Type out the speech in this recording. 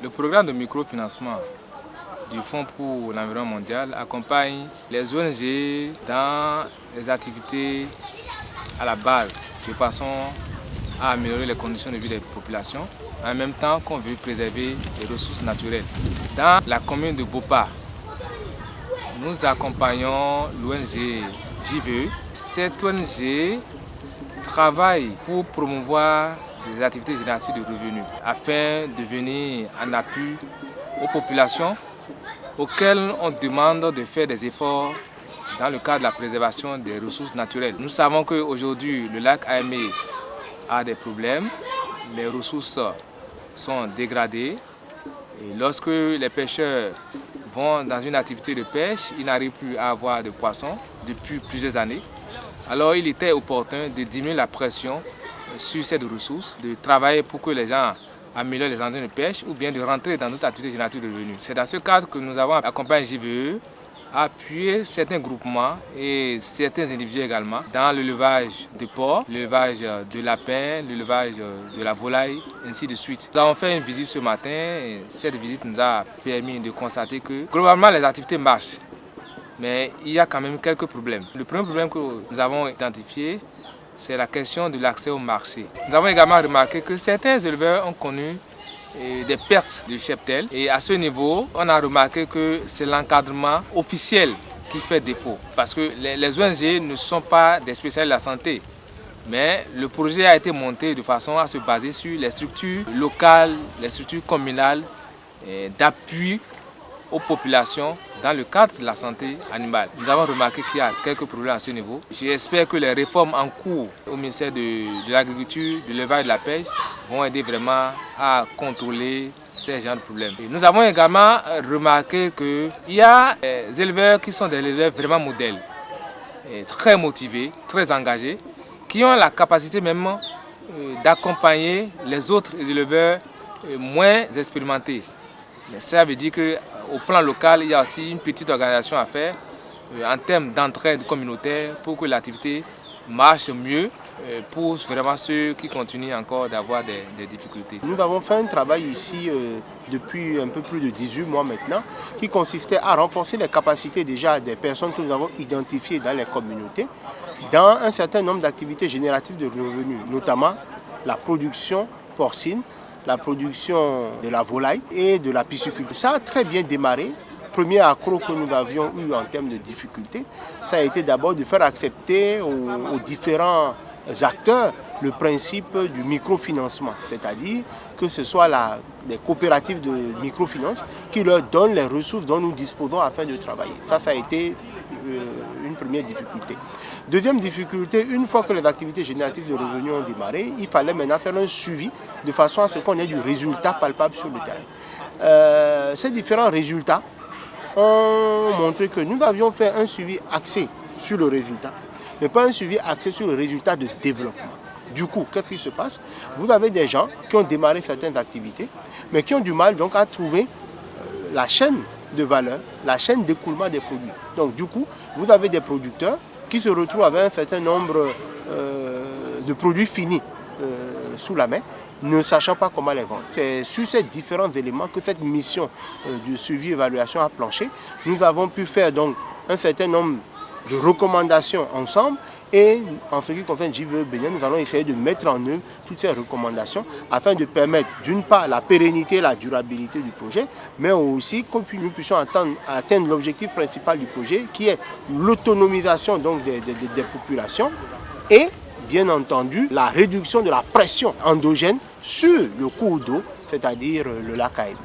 Le programme de microfinancement du Fonds pour l'environnement mondial accompagne les ONG dans les activités à la base, de façon à améliorer les conditions de vie des populations, en même temps qu'on veut préserver les ressources naturelles. Dans la commune de Bopa, nous accompagnons l'ONG JVE. Cette ONG travaille pour promouvoir des activités génératives de revenus afin de venir en appui aux populations auxquelles on demande de faire des efforts dans le cadre de la préservation des ressources naturelles. Nous savons qu'aujourd'hui, le lac Aimé a des problèmes, les ressources sont dégradées et lorsque les pêcheurs vont dans une activité de pêche, ils n'arrivent plus à avoir de poissons depuis plusieurs années. Alors il était opportun de diminuer la pression sur cette ressource, de travailler pour que les gens améliorent les endroits de pêche ou bien de rentrer dans notre activité générative de revenus. C'est dans ce cadre que nous avons accompagné JVE à appuyer certains groupements et certains individus également dans l'élevage de porcs, l'élevage de lapins, l'élevage de la volaille, ainsi de suite. Nous avons fait une visite ce matin et cette visite nous a permis de constater que globalement les activités marchent. Mais il y a quand même quelques problèmes. Le premier problème que nous avons identifié, c'est la question de l'accès au marché. Nous avons également remarqué que certains éleveurs ont connu des pertes de cheptel. Et à ce niveau, on a remarqué que c'est l'encadrement officiel qui fait défaut. Parce que les ONG ne sont pas des spécialistes de la santé. Mais le projet a été monté de façon à se baser sur les structures locales, les structures communales d'appui aux populations dans le cadre de la santé animale. Nous avons remarqué qu'il y a quelques problèmes à ce niveau. J'espère que les réformes en cours au ministère de l'Agriculture, de l'élevage et de la pêche vont aider vraiment à contrôler ces genres de problèmes. Et nous avons également remarqué qu'il y a des éleveurs qui sont des éleveurs vraiment modèles, très motivés, très engagés, qui ont la capacité même d'accompagner les autres éleveurs moins expérimentés. Mais ça veut dire qu'au plan local, il y a aussi une petite organisation à faire en termes d'entraide communautaire pour que l'activité marche mieux pour vraiment ceux qui continuent encore d'avoir des difficultés. Nous avons fait un travail ici depuis un peu plus de 18 mois maintenant qui consistait à renforcer les capacités déjà des personnes que nous avons identifiées dans les communautés dans un certain nombre d'activités génératives de revenus, notamment la production porcine, la production de la volaille et de la pisciculture. Ça a très bien démarré. Premier accroc que nous avions eu en termes de difficultés, ça a été d'abord de faire accepter aux différents acteurs le principe du microfinancement, c'est-à-dire que ce soit des coopératives de microfinance qui leur donnent les ressources dont nous disposons afin de travailler. Ça a été une première difficulté. Deuxième difficulté, une fois que les activités génératives de revenus ont démarré, il fallait maintenant faire un suivi de façon à ce qu'on ait du résultat palpable sur le terrain. Ces différents résultats ont montré que nous avions fait un suivi axé sur le résultat, mais pas un suivi axé sur le résultat de développement. Du coup, qu'est-ce qui se passe? Vous avez des gens qui ont démarré certaines activités, mais qui ont du mal donc à trouver la chaîne de valeur, la chaîne d'écoulement des produits. Donc du coup, vous avez des producteurs qui se retrouvent avec un certain nombre de produits finis sous la main, ne sachant pas comment les vendre. C'est sur ces différents éléments que cette mission de suivi-évaluation a planché. Nous avons pu faire donc un certain nombre de recommandations ensemble et en ce qui concerne JVE Bénin, nous allons essayer de mettre en œuvre toutes ces recommandations afin de permettre d'une part la pérennité et la durabilité du projet, mais aussi que nous puissions atteindre l'objectif principal du projet qui est l'autonomisation donc des populations et bien entendu la réduction de la pression endogène sur le cours d'eau, c'est-à-dire le lac Aïd.